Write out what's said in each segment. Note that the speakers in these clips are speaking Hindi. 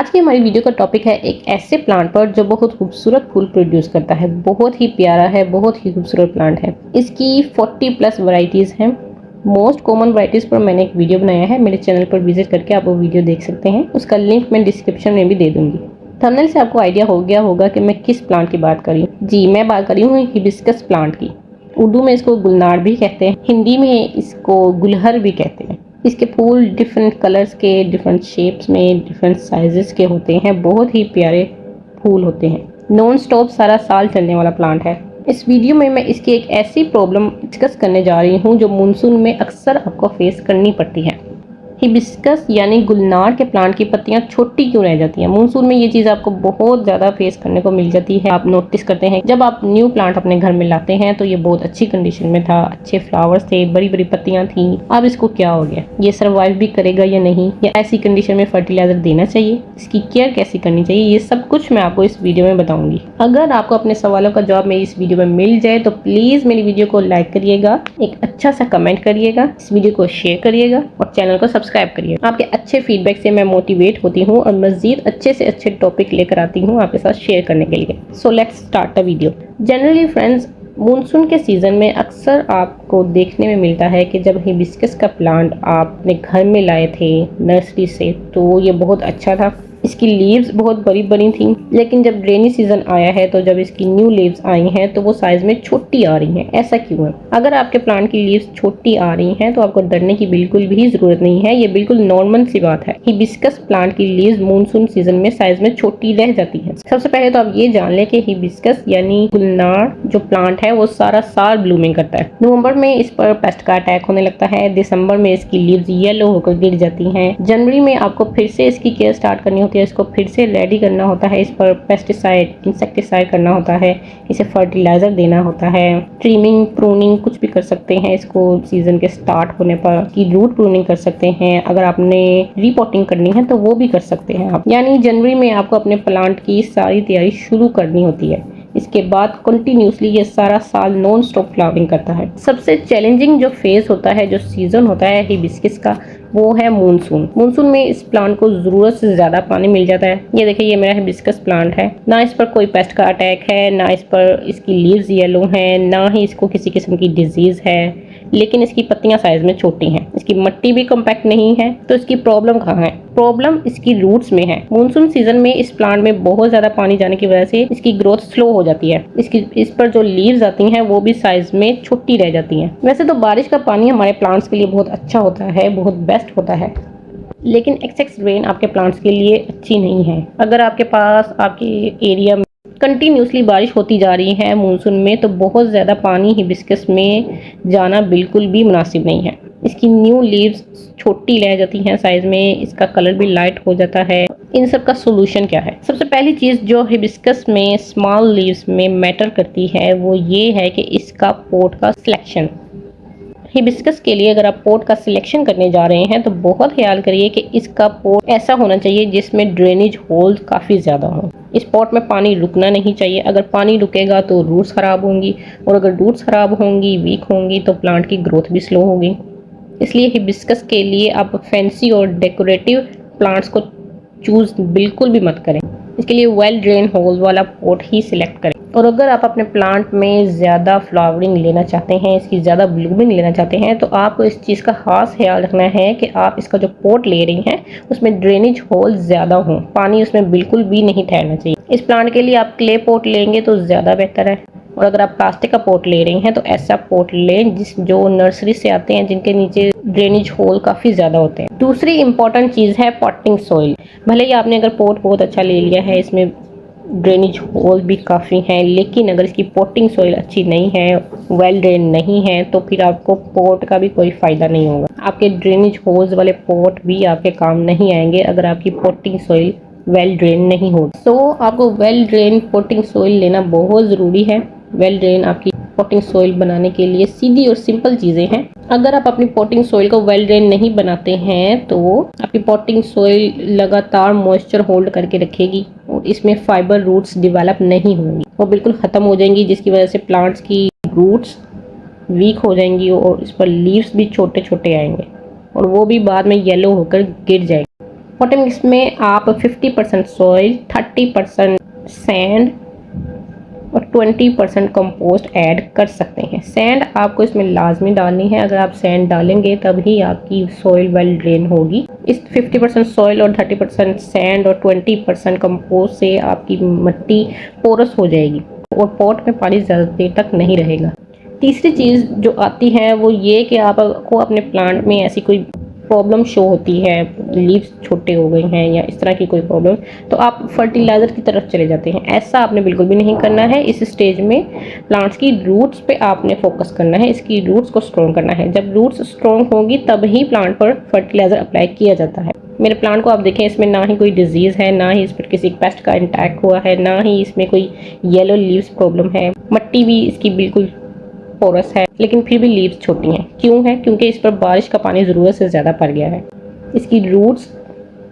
आज की हमारी वीडियो का टॉपिक है एक ऐसे प्लांट पर जो बहुत खूबसूरत फूल प्रोड्यूस करता है। बहुत ही प्यारा है, बहुत ही खूबसूरत प्लांट है। इसकी 40 प्लस वैरायटीज हैं। मोस्ट कॉमन वैरायटीज पर मैंने एक वीडियो बनाया है, मेरे चैनल पर विजिट करके आप वो वीडियो देख सकते हैं। उसका लिंक मैं डिस्क्रिप्शन में भी दे दूंगी। थंबनेल से आपको आइडिया हो गया होगा कि मैं किस प्लांट की बात कर रही हूँ। जी, मैं बात कर रही हूँ हिबिस्कस प्लांट की। उर्दू में इसको गुलनार भी कहते हैं, हिंदी में इसको गुलहर भी कहते हैं। इसके फूल डिफरेंट कलर्स के, डिफरेंट शेप्स में, डिफरेंट साइजेस के होते हैं। बहुत ही प्यारे फूल होते हैं। नॉन स्टॉप सारा साल चलने वाला प्लांट है। इस वीडियो में मैं इसकी एक ऐसी प्रॉब्लम डिस्कस करने जा रही हूँ जो मानसून में अक्सर आपको फेस करनी पड़ती है। हिबिस्कस यानी गुलनार के प्लांट की पत्तियां छोटी क्यों रह जाती हैं? मानसून में ये चीज़ आपको बहुत ज़्यादा फेस करने को मिल जाती है। आप नोटिस करते हैं जब आप न्यू प्लांट अपने घर में लाते हैं तो ये बहुत अच्छी कंडीशन में था, अच्छे फ्लावर्स थे, बड़ी बड़ी पत्तियां थी। अब इसको क्या हो गया? ये सर्वाइव भी करेगा या नहीं, या ऐसी कंडीशन में फर्टिलाइजर देना चाहिए, इसकी केयर कैसी करनी चाहिए, ये सब कुछ मैं आपको इस वीडियो में बताऊंगी। अगर आपको अपने सवालों का जवाब मेरी इस वीडियो में मिल जाए तो प्लीज मेरी वीडियो को लाइक करिएगा, एक अच्छा सा कमेंट करिएगा, इस वीडियो को शेयर करिएगा और चैनल को सब्सक्राइब करिए। आपके अच्छे फीडबैक से मैं मोटिवेट होती हूँ और मजीद अच्छे से अच्छे टॉपिक लेकर आती हूँ आपके साथ शेयर करने के लिए। So let's start the video. Generally friends, monsoon के सीजन में अक्सर आपको देखने में मिलता है कि जब हिबिस्कस का प्लांट आप अपने घर में लाए थे नर्सरी से तो ये बहुत अच्छा था। इसकी लीव्स बहुत बड़ी बड़ी थी, लेकिन जब रेनी सीजन आया है तो जब इसकी न्यू लीव्स आई हैं तो वो साइज में छोटी आ रही हैं। ऐसा क्यों है? अगर आपके प्लांट की लीव्स छोटी आ रही हैं तो आपको डरने की बिल्कुल भी जरूरत नहीं है। ये बिल्कुल नॉर्मल सी बात है। हिबिस्कस प्लांट की लीव्स मानसून सीजन में साइज में छोटी रह जाती है। सबसे पहले तो आप ये जान लें कि हिबिस्कस यानी गुलनार जो प्लांट है वो सारा साल ब्लूमिंग करता है। नवंबर में इस पर पेस्ट का अटैक होने लगता है, दिसंबर में इसकी लीव्स येलो होकर गिर जाती हैं, जनवरी में आपको फिर से इसकी केयर स्टार्ट करनी होती है, इसको फिर से रेडी करना होता है, इस पर पेस्टिसाइड, इंसेक्टिसाइड करना होता है, इसे फर्टिलाइजर देना होता है, ट्रिमिंग, प्रूनिंग कुछ भी कर सकते हैं इसको सीजन के स्टार्ट होने पर, की रूट प्रूनिंग कर सकते हैं। अगर आपने रीपॉटिंग करनी है तो वो भी कर सकते हैं आप। यानी जनवरी में आपको अपने प्लांट की सारी तैयारी शुरू करनी होती है। इसके बाद कंटिन्यूसली ये सारा साल नॉन स्टॉप फ्लावरिंग करता है। सबसे चैलेंजिंग जो फेज होता है, जो सीजन होता है हिबिस्कस का, वो है मानसून। मानसून में इस प्लांट को जरूरत से ज्यादा पानी मिल जाता है। ये देखिए, ये मेरा हिबिस्कस प्लांट है, ना इस पर कोई पेस्ट का अटैक है, ना इस पर इसकी लीव्स येलो हैं, ना ही इसको किसी किस्म की डिजीज है, लेकिन इसकी पत्तियां साइज में छोटी हैं। इसकी मिट्टी भी कॉम्पैक्ट नहीं है। तो इसकी प्रॉब्लम कहाँ है? प्रॉब्लम इसकी रूट्स में है। मानसून सीजन में इस प्लांट में बहुत ज्यादा पानी जाने की वजह से इसकी ग्रोथ स्लो हो जाती है। इस पर जो लीव्स आती हैं वो भी साइज में छोटी रह जाती हैं। वैसे तो बारिश का पानी हमारे प्लांट्स के लिए बहुत अच्छा होता है, बहुत बेस्ट होता है, लेकिन एक्सेस रेन आपके प्लांट्स के लिए अच्छी नहीं है। अगर आपके पास, आपके एरिया में कंटिन्यूसली बारिश होती जा रही है मानसून में, तो बहुत ज़्यादा पानी हिबिस्कस में जाना बिल्कुल भी मुनासिब नहीं है। इसकी न्यू लीव्स छोटी रह जाती हैं साइज में, इसका कलर भी लाइट हो जाता है। इन सब का सोल्यूशन क्या है? सबसे पहली चीज़ जो हिबिस्कस में स्मॉल लीव्स में मैटर करती है वो ये है कि इसका पॉट का सिलेक्शन। हिबिस्कस के लिए अगर आप पॉट का सिलेक्शन करने जा रहे हैं तो बहुत ख्याल करिए कि इसका पॉट ऐसा होना चाहिए जिसमें ड्रेनेज होल काफ़ी ज़्यादा हो। इस पॉट में पानी रुकना नहीं चाहिए। अगर पानी रुकेगा तो रूट्स ख़राब होंगी, और अगर रूट्स ख़राब होंगी, वीक होंगी, तो प्लांट की ग्रोथ भी स्लो होगी। इसलिए हिबिस्कस के लिए आप फैंसी और डेकोरेटिव प्लांट्स को चूज़ बिल्कुल भी मत करें। इसके लिए वेल ड्रेन होल वाला पॉट ही सिलेक्ट करें। और अगर आप अपने प्लांट में ज़्यादा फ्लावरिंग लेना चाहते हैं, इसकी ज़्यादा ब्लूमिंग लेना चाहते हैं, तो आपको इस चीज़ का खास ख्याल रखना है कि आप इसका जो पॉट ले रही हैं उसमें ड्रेनेज होल ज़्यादा हों। पानी उसमें बिल्कुल भी नहीं ठहरना चाहिए। इस प्लांट के लिए आप क्ले पॉट लेंगे तो ज़्यादा बेहतर है, और अगर आप प्लास्टिक का पॉट ले रही हैं तो ऐसा पॉट लें जो नर्सरी से आते हैं, जिनके नीचे ड्रेनेज होल काफ़ी ज़्यादा होते हैं। दूसरी इंपॉर्टेंट चीज़ है पॉटिंग सॉइल। भले ही आपने अगर पॉट बहुत अच्छा ले लिया है, इसमें ड्रेनेज होल भी काफ़ी हैं, लेकिन अगर इसकी पॉटिंग सॉइल अच्छी नहीं है, वेल ड्रेन नहीं है, तो फिर आपको पॉट का भी कोई फ़ायदा नहीं होगा। आपके ड्रेनेज होल्स वाले पॉट भी आपके काम नहीं आएंगे अगर आपकी पॉटिंग सॉइल वेल ड्रेन नहीं हो। तो आपको वेल ड्रेन पॉटिंग सॉइल लेना बहुत ज़रूरी है। वेल ड्रेन आपकी पॉटिंग सॉइल बनाने के लिए सीधी और सिंपल चीज़ें हैं। अगर आप अपनी पॉटिंग सॉइल को वेल ड्रेन नहीं बनाते हैं तो आपकी पॉटिंग सॉइल लगातार मॉइस्चर होल्ड करके रखेगी और इसमें फाइबर रूट्स डेवलप नहीं होंगी, वो बिल्कुल ख़त्म हो जाएंगी, जिसकी वजह से प्लांट्स की रूट्स वीक हो जाएंगी और इस पर लीव्स भी छोटे छोटे आएंगे और वो भी बाद में येलो होकर गिर जाएंगे। पॉटिंग मिक्स में आप 50% सॉइल, 30% सैंड और 20% कंपोस्ट ऐड कर सकते हैं। सैंड आपको इसमें लाजमी डालनी है, अगर आप सैंड डालेंगे तभी आपकी सॉइल वेल ड्रेन होगी। इस 50% सॉइल और 30% सैंड और 20% कंपोस्ट से आपकी मिट्टी पोरस हो जाएगी और पॉट में पानी ज़्यादा देर तक नहीं रहेगा। तीसरी चीज़ जो आती है वो ये कि आपको अपने प्लांट में ऐसी कोई प्रॉब्लम शो होती है, लीव्स छोटे हो गए हैं या इस तरह की कोई प्रॉब्लम, तो आप फर्टिलाइज़र की तरफ चले जाते हैं। ऐसा आपने बिल्कुल भी नहीं करना है। इस स्टेज में प्लांट्स की रूट्स पे आपने फोकस करना है, इसकी रूट्स को स्ट्रॉन्ग करना है। जब रूट्स स्ट्रॉन्ग होगी तभी प्लांट पर फर्टिलाइज़र अप्लाई किया जाता है। मेरे प्लांट को आप देखें, इसमें ना ही कोई डिजीज़ है, ना ही इस पर किसी पेस्ट का अटैक हुआ है, ना ही इसमें कोई येलो लीव्स प्रॉब्लम है। मिट्टी भी इसकी बिल्कुल पोरस है, लेकिन फिर भी लीव्स छोटी हैं। क्यों है? क्योंकि इस पर बारिश का पानी ज़रूरत से ज़्यादा पड़ गया है, इसकी रूट्स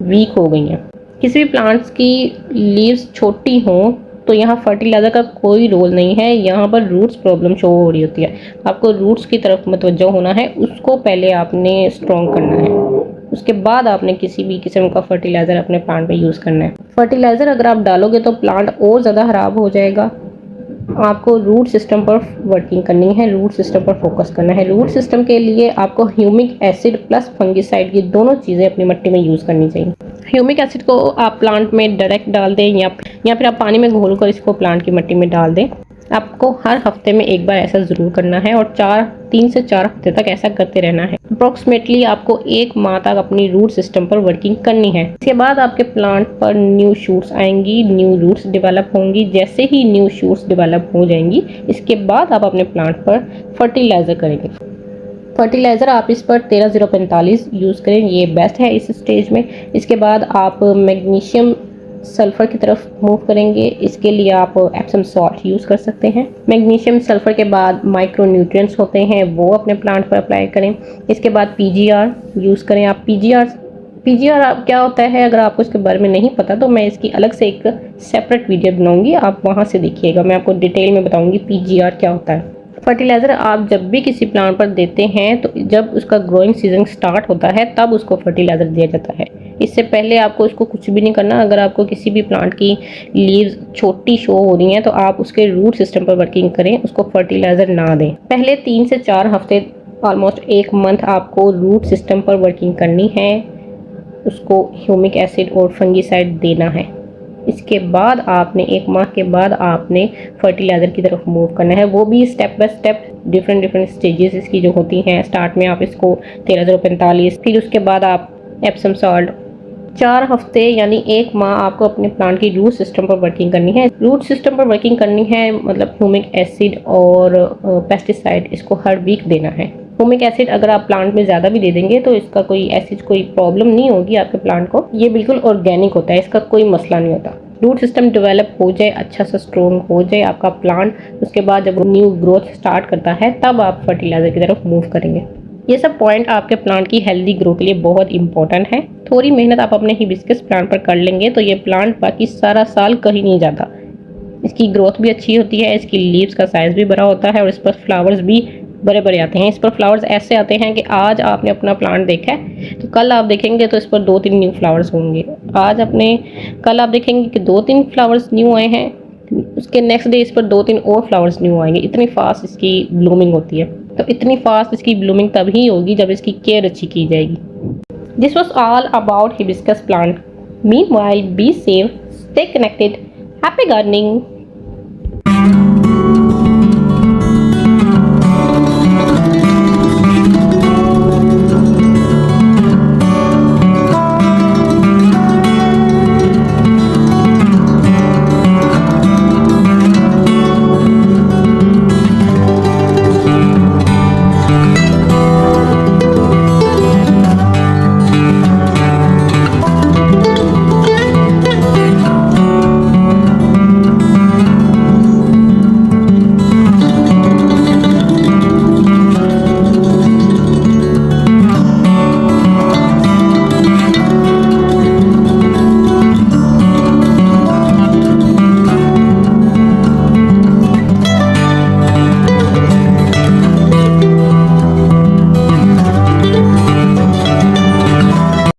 वीक हो गई हैं। किसी भी प्लांट्स की लीव्स छोटी हों तो यहाँ फर्टिलाइज़र का कोई रोल नहीं है, यहाँ पर रूट्स प्रॉब्लम शो हो रही होती है। आपको रूट्स की तरफ मुतवज्जो होना है, उसको पहले आपने स्ट्रॉन्ग करना है, उसके बाद आपने किसी भी किस्म का फर्टिलाइज़र अपने प्लांट में यूज़ करना है। फर्टिलाइज़र अगर आप डालोगे तो प्लांट और ज़्यादा ख़राब हो जाएगा। आपको रूट सिस्टम पर वर्किंग करनी है, रूट सिस्टम पर फोकस करना है। रूट सिस्टम के लिए आपको ह्यूमिक एसिड प्लस फंगिसाइड, ये दोनों चीज़ें अपनी मिट्टी में यूज़ करनी चाहिए। ह्यूमिक एसिड को आप प्लांट में डायरेक्ट डाल दें या फिर आप पानी में घोल कर इसको प्लांट की मिट्टी में डाल दें। आपको हर हफ्ते में एक बार ऐसा ज़रूर करना है और 3 से 4 हफ्ते तक ऐसा करते रहना है। अप्रॉक्सीमेटली आपको 1 माह तक अपनी रूट सिस्टम पर वर्किंग करनी है। इसके बाद आपके प्लांट पर न्यू शूट्स आएंगी, न्यू रूट्स डेवलप होंगी। जैसे ही न्यू शूट्स डेवलप हो जाएंगी, इसके बाद आप अपने प्लांट पर फर्टिलाइज़र करेंगे। फर्टिलाइज़र आप इस पर 13-0-45 यूज़ करें, ये बेस्ट है इस स्टेज में। इसके बाद आप मैग्नीशियम सल्फ़र की तरफ मूव करेंगे, इसके लिए आप एप्सम सॉल्ट यूज़ कर सकते हैं। मैग्नीशियम सल्फ़र के बाद माइक्रो न्यूट्रिएंट्स होते हैं, वो अपने प्लांट पर अप्लाई करें। इसके बाद पीजीआर यूज़ करें। आप पीजीआर क्या होता है, अगर आपको इसके बारे में नहीं पता तो मैं इसकी अलग से एक सेपरेट वीडियो बनाऊंगी, आप वहाँ से देखिएगा, मैं आपको डिटेल में बताऊंगी पीजीआर क्या होता है। फर्टिलाइज़र आप जब भी किसी प्लांट पर देते हैं तो जब उसका ग्रोइंग सीजन स्टार्ट होता है तब उसको फर्टिलाइज़र दिया जाता है। इससे पहले आपको इसको कुछ भी नहीं करना। अगर आपको किसी भी प्लांट की लीव्स छोटी शो हो रही हैं तो आप उसके रूट सिस्टम पर वर्किंग करें, उसको फर्टिलाइज़र ना दें। पहले 3 से 4 हफ्ते, ऑलमोस्ट 1 मंथ आपको रूट सिस्टम पर वर्किंग करनी है, उसको ह्यूमिक एसिड और फंगिसाइड देना है। इसके बाद आपने 1 माह के बाद आपने फर्टिलाइज़र की तरफ मूव करना है, वो भी step by step different stages इसकी जो होती हैं। स्टार्ट में आप इसको 13-0-45, फिर उसके बाद आप एप्सम सॉल्ट। 4 हफ्ते यानी 1 माह आपको अपने प्लांट की रूट सिस्टम पर वर्किंग करनी है। रूट सिस्टम पर वर्किंग करनी है मतलब ह्यूमिक एसिड और पेस्टिसाइड इसको हर वीक देना है। ह्यूमिक एसिड अगर आप प्लांट में ज़्यादा भी दे देंगे तो इसका कोई प्रॉब्लम नहीं होगी आपके प्लांट को, ये बिल्कुल ऑर्गेनिक होता है, इसका कोई मसला नहीं होता। रूट सिस्टम डेवलप हो जाए, अच्छा सा स्ट्रॉन्ग हो जाए आपका प्लांट, उसके बाद जब न्यू ग्रोथ स्टार्ट करता है तब आप फर्टिलाइज़र की तरफ मूव करेंगे। ये सब पॉइंट आपके प्लांट की हेल्दी ग्रो के लिए बहुत इंपॉर्टेंट है। थोड़ी मेहनत आप अपने हिबिस्कस प्लांट पर कर लेंगे तो ये प्लांट बाकी सारा साल कहीं नहीं जाता। इसकी ग्रोथ भी अच्छी होती है, इसकी लीव्स का साइज़ भी बड़ा होता है और इस पर फ्लावर्स भी बड़े बड़े आते हैं। इस पर फ्लावर्स ऐसे आते हैं कि आज आपने अपना प्लांट देखा है तो कल आप देखेंगे तो इस पर 2-3 न्यू फ्लावर्स होंगे। कल आप देखेंगे कि 2-3 फ्लावर्स न्यू आए हैं, उसके नेक्स्ट डे इस पर 2-3 और फ्लावर्स न्यू आएंगे। इतनी फास्ट इसकी ब्लूमिंग होती है। तो इतनी फास्ट इसकी ब्लूमिंग तभी होगी जब इसकी केयर अच्छी की जाएगी। This was all about hibiscus plant. Meanwhile be safe, stay connected, happy gardening.